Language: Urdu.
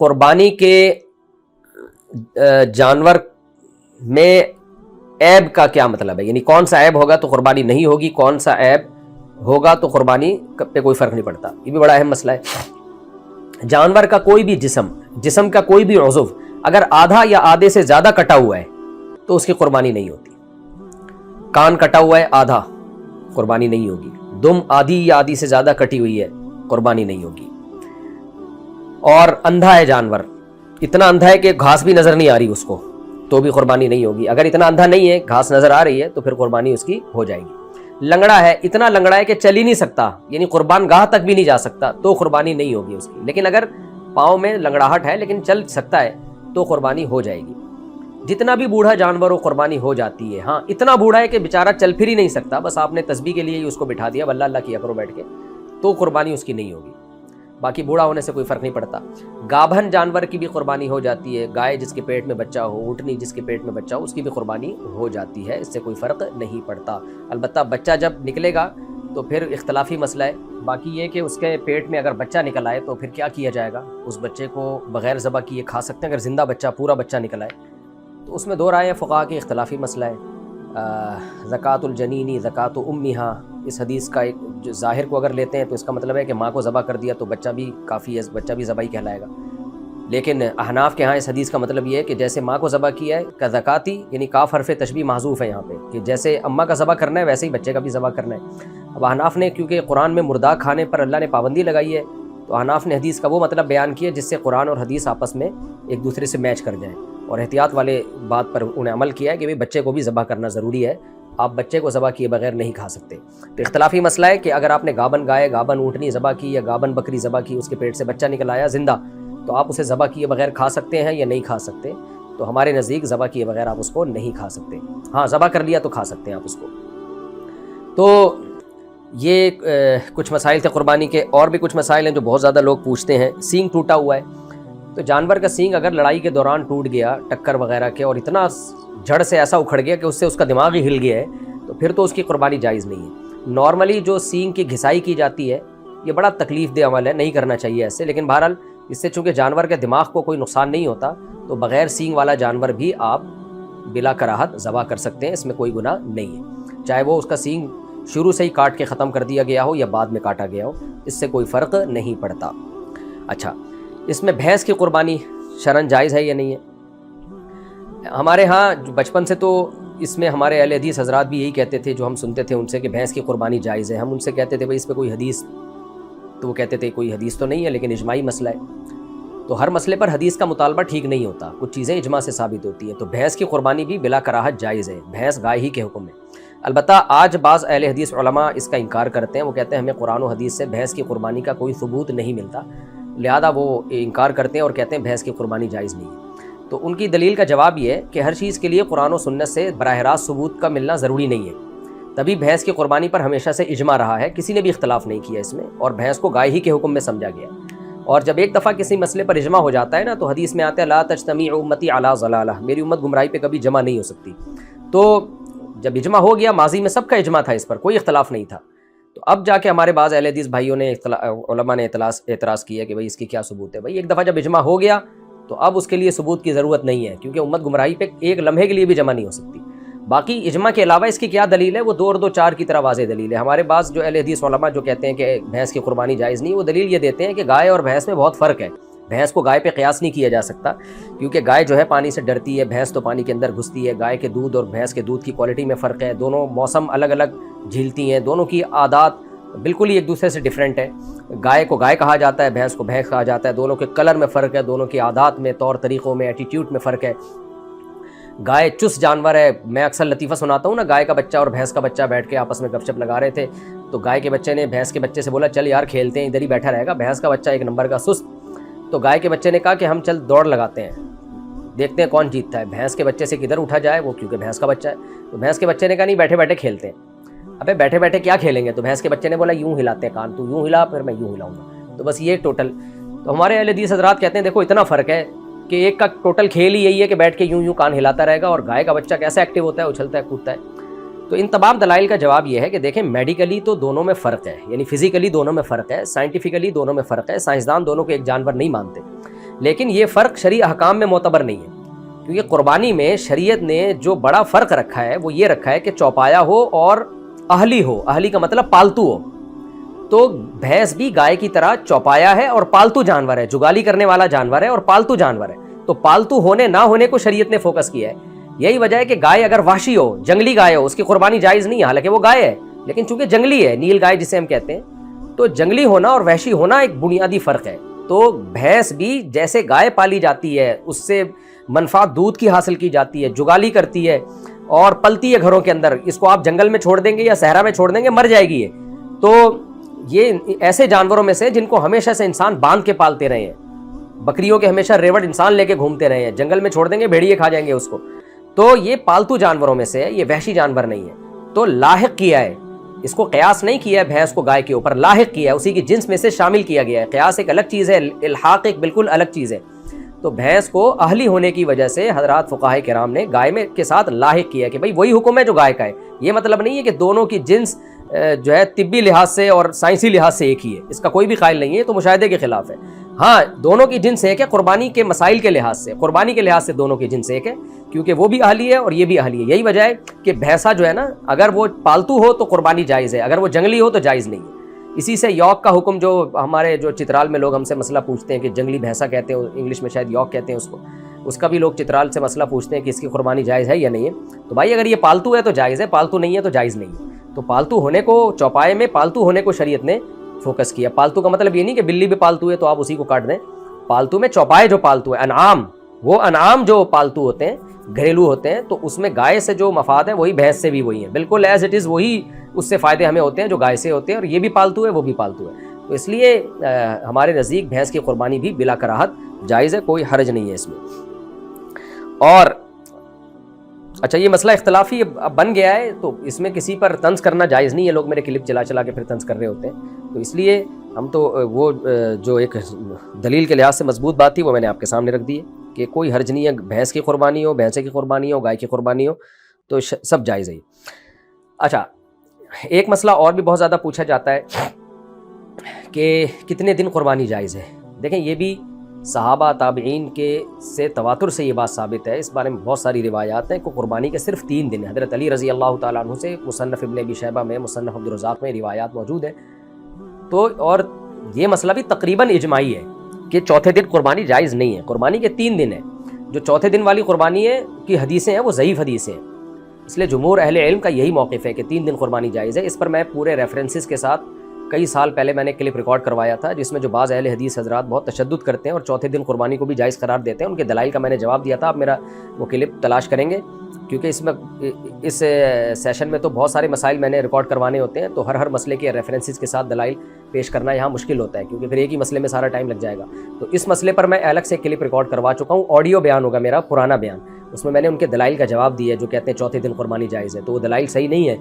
قربانی کے جانور میں عیب کا کیا مطلب ہے؟ یعنی کون سا عیب ہوگا تو قربانی نہیں ہوگی، کون سا عیب ہوگا تو قربانی پہ کوئی فرق نہیں پڑتا. یہ بھی بڑا اہم مسئلہ ہے. جانور کا کوئی بھی جسم کا کوئی بھی عضو اگر آدھا یا آدھے سے زیادہ کٹا ہوا ہے تو اس کی قربانی نہیں ہوتی. کان کٹا ہوا ہے آدھا، قربانی نہیں ہوگی. دم آدھی یا آدھی سے زیادہ کٹی ہوئی ہے، قربانی نہیں ہوگی. اور اندھا ہے جانور، اتنا اندھا ہے کہ گھاس بھی نظر نہیں آ رہی اس کو، تو بھی قربانی نہیں ہوگی. اگر اتنا اندھا نہیں ہے، گھاس نظر آ رہی ہے، تو پھر قربانی اس کی ہو جائے گی. لنگڑا ہے، اتنا لنگڑا ہے کہ چل ہی نہیں سکتا، یعنی قربان گاہ تک بھی نہیں جا سکتا، تو قربانی نہیں ہوگی اس کی. لیکن اگر پاؤں میں لنگڑاہٹ ہے لیکن چل سکتا ہے تو قربانی ہو جائے گی. جتنا بھی بوڑھا جانور ہو قربانی ہو جاتی ہے. ہاں اتنا بوڑھا ہے کہ بیچارہ چل پھر ہی نہیں سکتا، بس آپ نے تسبیح کے لیے ہی اس کو بٹھا دیا، اللہ اللہ کیا کرو بیٹھ کے، تو قربانی اس کی نہیں ہوگی. باقی بوڑھا ہونے سے کوئی فرق نہیں پڑتا. گابھن جانور کی بھی قربانی ہو جاتی ہے. گائے جس کے پیٹ میں بچہ ہو، اونٹنی جس کے پیٹ میں بچہ ہو، اس کی بھی قربانی ہو جاتی ہے. اس سے کوئی فرق نہیں پڑتا. البتہ بچہ جب نکلے گا تو پھر اختلافی مسئلہ ہے. باقی یہ کہ اس کے پیٹ میں اگر بچہ نکل آئے تو پھر کیا کیا جائے گا؟ اس بچے کو بغیر ذبح کیے کھا سکتے ہیں؟ اگر زندہ بچہ پورا بچہ نکل آئے تو اس میں دو رائے ہیں فقہا کی، اختلافی مسئلہ ہے. زکوٰۃ الجنینی زکوٰۃ امہا، اس حدیث کا ایک جو ظاہر کو اگر لیتے ہیں تو اس کا مطلب ہے کہ ماں کو ذبح کر دیا تو بچہ بھی کافی ہے، بچہ بھی ذبح ہی کہلائے گا. لیکن احناف کے ہاں اس حدیث کا مطلب یہ ہے کہ جیسے ماں کو ذبح کیا ہے کا زکاتی، یعنی کاف حرف تشبیہ محذوف ہے یہاں پہ، کہ جیسے اماں کا ذبح کرنا ہے ویسے ہی بچے کا بھی ذبح کرنا ہے. اب احناف نے کیونکہ قرآن میں مردار کھانے پر اللہ نے پابندی لگائی ہے، تو احناف نے حدیث کا وہ مطلب بیان کیا جس سے قرآن اور حدیث آپس میں ایک دوسرے سے میچ کر جائیں، اور احتیاط والے بات پر انہیں عمل کیا ہے کہ بچے کو بھی ذبح کرنا ضروری ہے، آپ بچے کو ذبح کیے بغیر نہیں کھا سکتے. تو اختلافی مسئلہ ہے کہ اگر آپ نے گابن گائے، گابن اونٹنی ذبح کی یا گابن بکری ذبح کی، اس کے پیٹ سے بچہ نکل آیا زندہ، تو آپ اسے ذبح کیے بغیر کھا سکتے ہیں یا نہیں کھا سکتے؟ تو ہمارے نزدیک ذبح کیے بغیر آپ اس کو نہیں کھا سکتے. ہاں ذبح کر لیا تو کھا سکتے ہیں آپ اس کو. تو یہ کچھ مسائل تھے قربانی کے. اور بھی کچھ مسائل ہیں جو بہت زیادہ لوگ پوچھتے ہیں. سینگ ٹوٹا ہوا ہے تو جانور کا سینگ اگر لڑائی کے دوران ٹوٹ گیا ٹکر وغیرہ کے، اور اتنا جڑ سے ایسا اکھڑ گیا کہ اس سے اس کا دماغ ہی ہل گیا ہے، تو پھر تو اس کی قربانی جائز نہیں ہے. نارملی جو سینگ کی گھسائی کی جاتی ہے یہ بڑا تکلیف دہ عمل ہے، نہیں کرنا چاہیے ایسے. لیکن بہرحال اس سے چونکہ جانور کے دماغ کو کوئی نقصان نہیں ہوتا، تو بغیر سینگ والا جانور بھی آپ بلا کراہت ذبح کر سکتے ہیں، اس میں کوئی گناہ نہیں ہے، چاہے وہ اس کا سینگ شروع سے ہی کاٹ کے ختم کر دیا گیا ہو یا بعد میں کاٹا گیا ہو، اس سے کوئی فرق نہیں پڑتا. اچھا، اس میں بھینس کی قربانی شرعاً جائز ہے یا نہیں ہے؟ ہمارے ہاں بچپن سے تو اس میں ہمارے اہل حدیث حضرات بھی یہی کہتے تھے، جو ہم سنتے تھے ان سے، کہ بھینس کی قربانی جائز ہے. ہم ان سے کہتے تھے بھائی اس پہ کوئی حدیث، تو وہ کہتے تھے کوئی حدیث تو نہیں ہے لیکن اجماعی مسئلہ ہے. تو ہر مسئلے پر حدیث کا مطالبہ ٹھیک نہیں ہوتا، کچھ چیزیں اجماع سے ثابت ہوتی ہیں. تو بھینس کی قربانی بھی بلا کراہت جائز ہے، بھینس گائے ہی کے حکم میں. البتہ آج بعض اہل حدیث علماء اس کا انکار کرتے ہیں، وہ کہتے ہیں ہمیں قرآن و حدیث سے بھینس کی قربانی کا کوئی ثبوت نہیں ملتا، لہذا وہ انکار کرتے ہیں اور کہتے ہیں بھینس کی قربانی جائز نہیں ہے. تو ان کی دلیل کا جواب یہ ہے کہ ہر چیز کے لیے قرآن و سنت سے براہ راست ثبوت کا ملنا ضروری نہیں ہے. تبھی بھینس کی قربانی پر ہمیشہ سے اجماع رہا ہے، کسی نے بھی اختلاف نہیں کیا اس میں، اور بھینس کو گائے ہی کے حکم میں سمجھا گیا. اور جب ایک دفعہ کسی مسئلے پر اجماع ہو جاتا ہے نا، تو حدیث میں آتا ہے لا تجتمع امتی علی ضلالہ، میری امت گمراہی پہ کبھی جمع نہیں ہو سکتی. تو جب اجماع ہو گیا، ماضی میں سب کا اجماع تھا، اس پر کوئی اختلاف نہیں تھا، تو اب جا کے ہمارے بعض اہل حدیث بھائیوں نے علماء نے اعتراض کیا کہ بھائی اس کی کیا ثبوت ہے. بھائی ایک دفعہ جب اجماع ہو گیا تو اب اس کے لیے ثبوت کی ضرورت نہیں ہے، کیونکہ امت گمراہی پہ ایک لمحے کے لیے بھی جمع نہیں ہو سکتی. باقی اجماع کے علاوہ اس کی کیا دلیل ہے؟ وہ 2 اور 2 4 کی طرح واضح دلیل ہے. ہمارے بعض جو اہل حدیث علماء جو کہتے ہیں کہ بھینس کی قربانی جائز نہیں، وہ دلیل یہ دیتے ہیں کہ گائے اور بھینس میں بہت فرق ہے. بھینس کو گائے پہ قیاس نہیں کیا جا سکتا، کیونکہ گائے جو ہے پانی سے ڈرتی ہے، بھینس تو پانی کے اندر گھستی ہے. گائے کے دودھ اور بھینس کے دودھ کی کوالٹی میں فرق ہے، دونوں موسم الگ الگ جھیلتی ہیں، دونوں کی عادات بالکل ہی ایک دوسرے سے ڈیفرنٹ ہے. گائے کو گائے کہا جاتا ہے، بھینس کو بھینس کہا جاتا ہے. دونوں کے کلر میں فرق ہے، دونوں کی عادات میں، طور طریقوں میں، ایٹیٹیوڈ میں فرق ہے. گائے چست جانور ہے. میں اکثر لطیفہ سناتا ہوں نا، گائے کا بچہ اور بھینس کا بچہ بیٹھ کے آپس میں گپ شپ لگا رہے تھے، تو گائے کے بچے نے بھینس کے بچے سے بولا چل یار کھیلتے ہیں، ادھر ہی بیٹھا رہے گا. بھینس کا بچہ ایک نمبر کا سست، تو گائے کے بچے نے کہا کہ ہم چل دوڑ لگاتے ہیں، دیکھتے ہیں کون جیتتا ہے. بھینس کے بچے سے کدھر اٹھا جائے وہ، کیونکہ بھینس کا بچہ ہے. تو بھینس کے بچے نے کہا نہیں، بیٹھے بیٹھے کھیلتے ہیں. ابے بیٹھے بیٹھے کیا کھیلیں گے؟ تو بھینس کے بچے نے بولا یوں ہلاتے ہیں کان، تو یوں ہلا پھر میں یوں ہلاؤں گا. تو بس یہ ٹوٹل. تو ہمارے اہل حدیث حضرات کہتے ہیں دیکھو اتنا فرق ہے کہ ایک کا ٹوٹل کھیل ہی یہی ہے کہ بیٹھ کے یوں یوں کان ہلاتا رہے گا، اور گائے کا بچہ کیسے ایکٹیو ہوتا ہے، اچھلتا ہے کودتا ہے. تو ان تمام دلائل کا جواب یہ ہے کہ دیکھیں میڈیکلی تو دونوں میں فرق ہے، یعنی فزیکلی دونوں میں فرق ہے، سائنٹیفکلی دونوں میں فرق ہے. سائنسدان دونوں کو ایک جانور نہیں مانتے، لیکن یہ فرق شرعی احکام میں معتبر نہیں ہے، کیونکہ قربانی میں شریعت نے جو بڑا فرق رکھا ہے وہ یہ رکھا ہے کہ چوپایا ہو اور اہلی ہو. اہلی کا مطلب پالتو ہو. تو بھینس بھی گائے کی طرح چوپایا ہے اور پالتو جانور ہے، جگالی کرنے والا جانور ہے اور پالتو جانور ہے. تو پالتو ہونے نہ ہونے کو شریعت نے فوکس کیا ہے. یہی وجہ ہے کہ گائے اگر وحشی ہو، جنگلی گائے ہو، اس کی قربانی جائز نہیں ہے، حالانکہ وہ گائے ہے لیکن چونکہ جنگلی ہے، نیل گائے جسے ہم کہتے ہیں. تو جنگلی ہونا اور وحشی ہونا ایک بنیادی فرق ہے. تو بھینس بھی جیسے گائے پالی جاتی ہے، اس سے منفعت دودھ کی حاصل کی جاتی ہے، جگالی کرتی ہے اور پلتی ہے گھروں کے اندر. اس کو آپ جنگل میں چھوڑ دیں گے یا صحرا میں چھوڑ دیں گے، مر جائے گی یہ. تو یہ ایسے جانوروں میں سے جن کو ہمیشہ سے انسان باندھ کے پالتے رہے ہیں. بکریوں کے ہمیشہ ریوڑ انسان لے کے گھومتے رہے ہیں، جنگل میں چھوڑ دیں گے بھیڑیے کھا جائیں گے اس کو. تو یہ پالتو جانوروں میں سے ہے، یہ وحشی جانور نہیں ہے. تو لاحق کیا ہے، اس کو قیاس نہیں کیا ہے بھینس کو گائے کے اوپر، لاحق کیا ہے، اسی کی جنس میں سے شامل کیا گیا ہے. قیاس ایک الگ چیز ہے، الحاق ایک بالکل الگ چیز ہے. تو بھینس کو اہلی ہونے کی وجہ سے حضرات فقہائے کرام نے گائے میں کے ساتھ لاحق کیا کہ بھائی وہی حکم ہے جو گائے کا ہے. یہ مطلب نہیں ہے کہ دونوں کی جنس جو ہے طبی لحاظ سے اور سائنسی لحاظ سے ایک ہی ہے، اس کا کوئی بھی قائل نہیں ہے، تو مشاہدے کے خلاف ہے. ہاں دونوں کی جنس ایک ہے قربانی کے مسائل کے لحاظ سے، قربانی کے لحاظ سے دونوں کی جنس ایک ہے، کیونکہ وہ بھی اہلی ہے اور یہ بھی اہلی ہے. یہی وجہ ہے کہ بھینسا جو ہے نا، اگر وہ پالتو ہو تو قربانی جائز ہے، اگر وہ جنگلی ہو تو جائز نہیں ہے. اسی سے یوک کا حکم، جو ہمارے جو چترال میں لوگ ہم سے مسئلہ پوچھتے ہیں کہ جنگلی بھینسا کہتے ہیں، انگلش میں شاید یوک کہتے ہیں اس کو، اس کا بھی لوگ چترال سے مسئلہ پوچھتے ہیں کہ اس کی قربانی جائز ہے یا نہیں ہے. تو بھائی اگر یہ پالتو ہے تو جائز ہے، پالتو نہیں ہے تو جائز نہیں ہے. تو پالتو ہونے کو، چوپائے میں پالتو ہونے کو شریعت نے فوکس کیا. پالتو کا مطلب یہ نہیں کہ بلی بھی پالتو ہے تو آپ اسی کو کاٹ دیں. پالتو میں چوپائے جو پالتو ہے، انعام، وہ انعام جو پالتو ہوتے ہیں، گھریلو ہوتے ہیں، تو اس میں گائے سے جو مفاد ہے وہی بھینس سے بھی وہی ہیں، بالکل ایز اٹ از وہی اس سے فائدے ہمیں ہوتے ہیں جو گائے سے ہوتے ہیں، اور یہ بھی پالتو ہے وہ بھی پالتو ہے. تو اس لیے ہمارے نزدیک بھینس کی قربانی بھی بلا کراہت جائز ہے، کوئی حرج نہیں ہے اس میں. اور اچھا یہ مسئلہ اختلافی اب بن گیا ہے، تو اس میں کسی پر طنز کرنا جائز نہیں ہے. لوگ میرے کلپ چلا چلا کے پھر طنز کر رہے ہوتے ہیں، تو اس لیے ہم تو وہ جو ایک دلیل کے لحاظ سے مضبوط بات تھی وہ میں نے آپ کے سامنے رکھ دی ہے کہ کوئی حرج نہیں ہے. بھینس کی قربانی ہو، بھینسے کی قربانی ہو، گائے کی قربانی ہو، تو سب جائز ہے. اچھا ایک مسئلہ اور بھی بہت زیادہ پوچھا جاتا ہے کہ کتنے دن قربانی جائز ہے. دیکھیں یہ بھی صحابہ تابعین کے سے تواتر سے یہ بات ثابت ہے. اس بارے میں بہت ساری روایات ہیں کہ قربانی کے صرف 3 دن. حضرت علی رضی اللہ تعالیٰ عنہ سے مصنف ابن ابی شیبہ میں، مصنف عبدالرزاق میں روایات موجود ہیں. تو اور یہ مسئلہ بھی تقریباً اجماعی ہے کہ چوتھے دن قربانی جائز نہیں ہے. قربانی کے 3 دن ہیں. جو چوتھے دن والی قربانی ہے کی حدیثیں ہیں وہ ضعیف حدیثیں ہیں، اس لیے جمہور اہل علم کا یہی موقف ہے کہ 3 دن قربانی جائز ہے. اس پر میں پورے ریفرنسز کے ساتھ کئی سال پہلے میں نے کلپ ریکارڈ کروایا تھا، جس میں جو بعض اہل حدیث حضرات بہت تشدد کرتے ہیں اور چوتھے دن قربانی کو بھی جائز قرار دیتے ہیں، ان کے دلائل کا میں نے جواب دیا تھا. آپ میرا وہ کلپ تلاش کریں گے، کیونکہ اس سیشن میں تو بہت سارے مسائل میں نے ریکارڈ کروانے ہوتے ہیں، تو ہر مسئلے کے ریفرنسز کے ساتھ دلائل پیش کرنا یہاں مشکل ہوتا ہے، کیونکہ پھر ایک ہی مسئلے میں سارا ٹائم لگ جائے گا. تو اس مسئلے پر میں الگ سے کلپ ریکارڈ کروا چکا ہوں، آڈیو بیان ہوگا میرا، پرانا بیان. اس میں نے ان کے دلائل کا جواب دیا ہے جو کہتے ہیں چوتھے دن قربانی جائز ہے. تو وہ دلائل صحیح نہیں ہے.